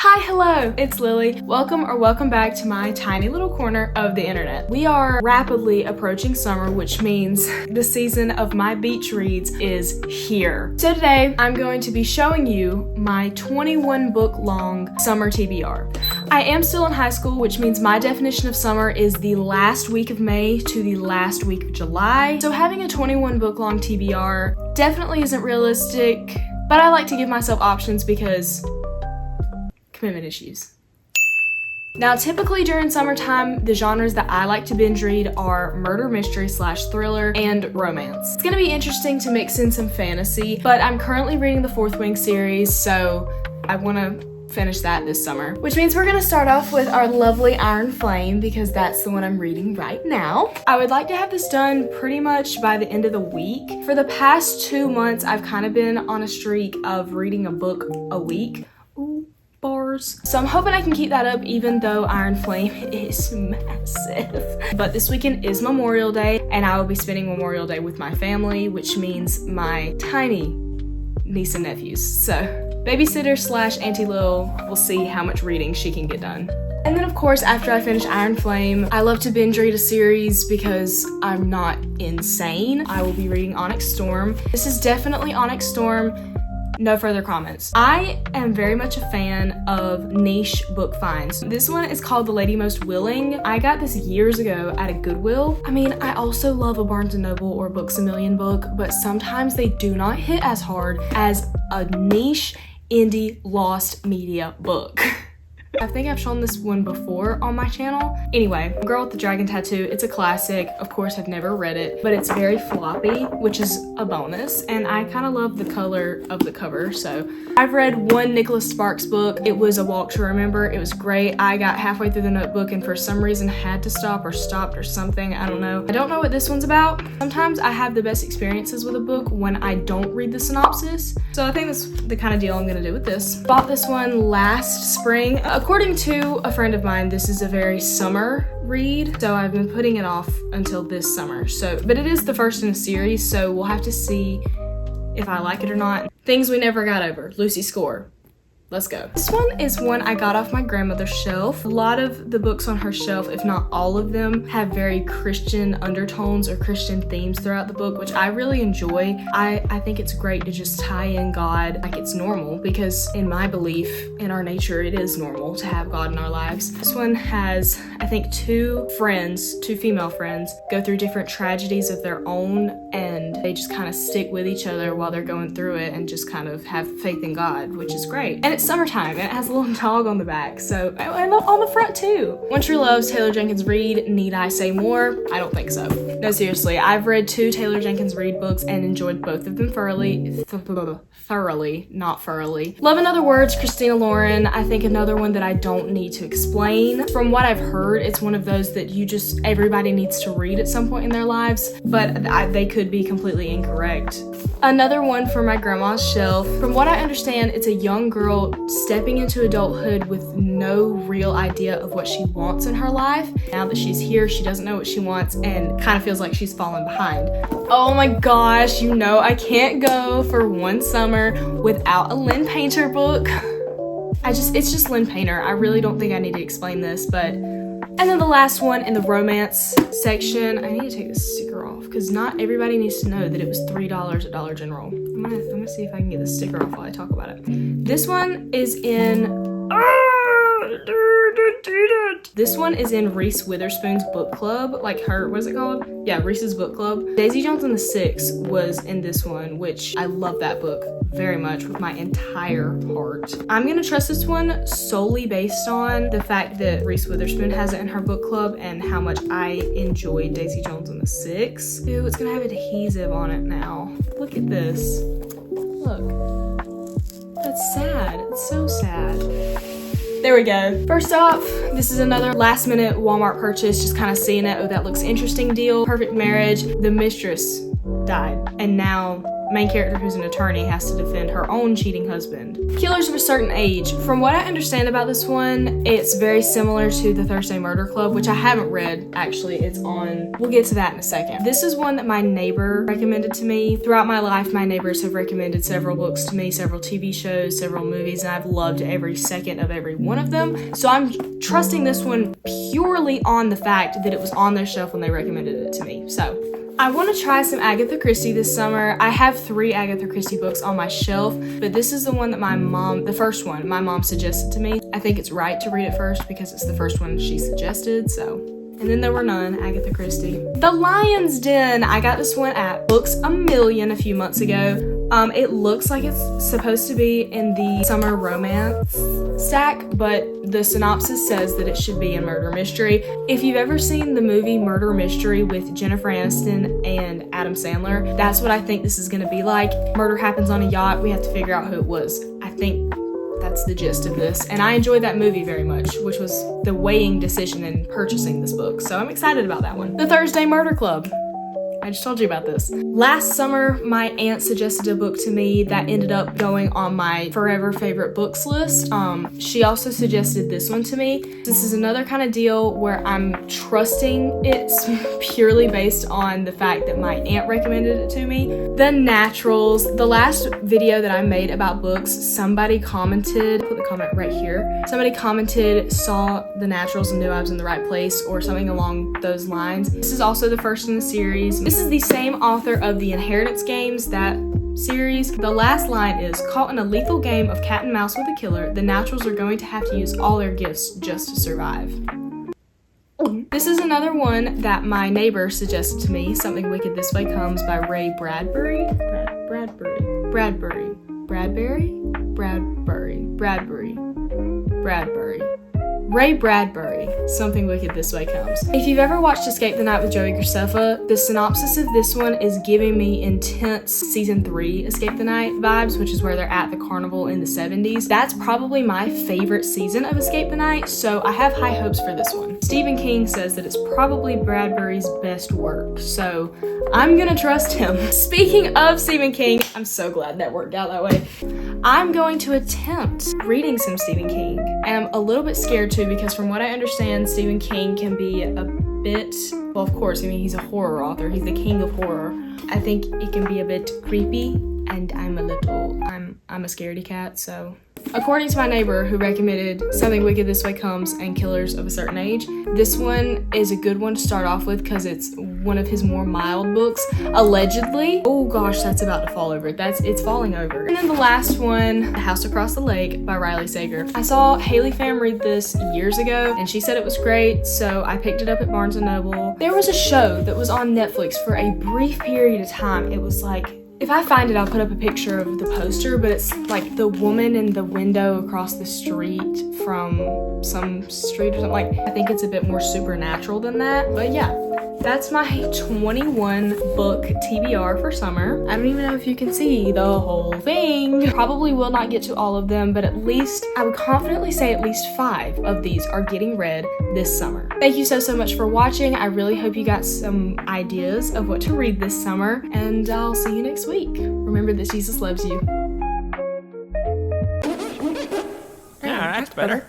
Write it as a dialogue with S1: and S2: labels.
S1: Hi, hello, it's Lily. Welcome back to my tiny little corner of the internet. We are rapidly approaching summer, which means the season of my beach reads is here. So today, I'm going to be showing you my 21 book long summer TBR. I am still in high school, which means my definition of summer is the last week of May to the last week of July. So having a 21 book long TBR definitely isn't realistic, but I like to give myself options because commitment issues. Now, typically during summertime, the genres that I like to binge read are murder mystery / thriller and romance. It's gonna be interesting to mix in some fantasy, but I'm currently reading the Fourth Wing series, so I wanna finish that this summer. Which means we're gonna start off with our lovely Iron Flame because that's the one I'm reading right now. I would like to have this done pretty much by the end of the week. For the past 2 months, I've kind of been on a streak of reading a book a week. Ooh. Bars. So I'm hoping I can keep that up even though Iron Flame is massive. But this weekend is Memorial Day and I will be spending Memorial Day with my family, which means my tiny niece and nephews. So babysitter / Auntie Lil will see how much reading she can get done. And then of course, after I finish Iron Flame, I love to binge read a series because I'm not insane. I will be reading Onyx Storm. This is definitely Onyx Storm. No further comments. I am very much a fan of niche book finds. This one is called The Lady Most Willing. I got this years ago at a Goodwill. I mean, I also love a Barnes & Noble or Books A Million book, but sometimes they do not hit as hard as a niche indie lost media book. I think I've shown this one before on my channel. Anyway, Girl with the Dragon Tattoo, it's a classic. Of course, I've never read it, but it's very floppy, which is a bonus. And I kind of love the color of the cover. So I've read one Nicholas Sparks book. It was A Walk to Remember. It was great. I got halfway through the notebook and for some reason had to stop or stopped or something. I don't know. I don't know what this one's about. Sometimes I have the best experiences with a book when I don't read the synopsis. So I think that's the kind of deal I'm gonna do with this. Bought this one last spring. According to a friend of mine, this is a very summer read, so I've been putting it off until this summer. But it is the first in a series, so we'll have to see if I like it or not. Things We Never Got Over, Lucy Score. Let's go. This one is one I got off my grandmother's shelf. A lot of the books on her shelf, if not all of them, have very Christian undertones or Christian themes throughout the book, which I really enjoy. I think it's great to just tie in God like it's normal because in my belief, in our nature, it is normal to have God in our lives. This one has, I think, two female friends, go through different tragedies of their own and they just kind of stick with each other while they're going through it and just kind of have faith in God, which is great. And it's summertime and it has a little dog on the back, so and on the front too. One True Love's Taylor Jenkins Reid. Need I say more? I don't think so. No, seriously, I've read 2 Taylor Jenkins Reid books and enjoyed both of them thoroughly, not furrowly. Love in Other Words, Christina Lauren. I think another one that I don't need to explain. From what I've heard, it's one of those that everybody needs to read at some point in their lives, but they could be completely incorrect. Another one from my grandma's shelf. From what I understand, it's a young girl stepping into adulthood with no real idea of what she wants in her life. Now that she's here, she doesn't know what she wants and kind of feels like she's fallen behind. Oh my gosh, I can't go for one summer without a Lynn Painter book. It's just Lynn Painter. I really don't think I need to explain this, but. And then the last one in the romance section, I need to take this sticker off because not everybody needs to know that it was $3 at Dollar General. I'm gonna see if I can get the sticker off while I talk about it. This one is in Reese Witherspoon's book club, like what is it called? Yeah, Reese's book club. Daisy Jones and the Six was in this one, which I love that book very much with my entire heart. I'm gonna trust this one solely based on the fact that Reese Witherspoon has it in her book club and how much I enjoyed Daisy Jones and the Six. Ew, it's gonna have adhesive on it now. Look at this. Look. That's sad. It's so sad. There we go. First off, this is another last minute Walmart purchase, just kind of seeing it. Oh, that looks interesting deal. Perfect Marriage. The mistress died and now main character, who's an attorney, has to defend her own cheating husband. Killers of a Certain Age. From what I understand about this one, it's very similar to the Thursday Murder Club, which I haven't read, actually. It's on, we'll get to that in a second. This is one that my neighbor recommended to me. Throughout my life, my neighbors have recommended several books to me, several TV shows, several movies, and I've loved every second of every one of them. So I'm trusting this one purely on the fact that it was on their shelf when they recommended it to me. So I want to try some Agatha Christie this summer. I have 3 Agatha Christie books on my shelf, but this is the one that the first one my mom suggested to me. I think it's right to read it first because it's the first one she suggested, so. And then there were none, Agatha Christie. The Lion's Den. I got this one at Books A Million a few months ago. It looks like it's supposed to be in the summer romance stack, but the synopsis says that it should be a murder mystery. If you've ever seen the movie Murder Mystery with Jennifer Aniston and Adam Sandler, that's what I think this is gonna be like. Murder happens on a yacht. We have to figure out who it was. I think that's the gist of this, and I enjoyed that movie very much, which was the weighing decision in purchasing this book, so I'm excited about that one. The Thursday Murder Club. I just told you about this. Last summer, my aunt suggested a book to me that ended up going on my forever favorite books list. She also suggested this one to me. This is another kind of deal where I'm trusting it's purely based on the fact that my aunt recommended it to me. The Naturals. The last video that I made about books, somebody commented, put the comment right here. Somebody commented, saw The Naturals and knew I was in the right place, or something along those lines. This is also the first in the series. This is the same author of the Inheritance Games, that series. The last line is, caught in a lethal game of cat and mouse with a killer, the Naturals are going to have to use all their gifts just to survive. This is another one that my neighbor suggested to me, Something Wicked This Way Comes by Ray Bradbury. Bradbury. Ray Bradbury, Something Wicked This Way Comes. If you've ever watched Escape the Night with Joey Graceffa, the synopsis of this one is giving me intense season 3 Escape the Night vibes, which is where they're at the carnival in the 70s. That's probably my favorite season of Escape the Night, so I have high hopes for this one. Stephen King says that it's probably Bradbury's best work, so I'm gonna trust him. Speaking of Stephen King, I'm so glad that worked out that way. I'm going to attempt reading some Stephen King. I'm a little bit scared too, because from what I understand, Stephen King can be a bit, well, of course, I mean, he's a horror author. He's the king of horror. I think it can be a bit creepy, and I'm a scaredy cat, so. According to my neighbor, who recommended Something Wicked This Way Comes and Killers of a Certain Age, this one is a good one to start off with because it's one of his more mild books, allegedly. Oh gosh, that's about to fall over. It's falling over. And then the last one, The House Across the Lake by Riley Sager. I saw Haley Pham read this years ago, and she said it was great, so I picked it up at Barnes & Noble. There was a show that was on Netflix for a brief period of time. It was like, if I find it, I'll put up a picture of the poster, but it's like the woman in the window across the street from some street or something. Like, I think it's a bit more supernatural than that. But yeah, that's my 21 book TBR for summer. I don't even know if you can see the whole thing. Probably will not get to all of them, but at least, I would confidently say at least 5 of these are getting read this summer. Thank you so much for watching. I really hope you got some ideas of what to read this summer, and I'll see you next week. Remember that Jesus loves you.
S2: Yeah, that's better.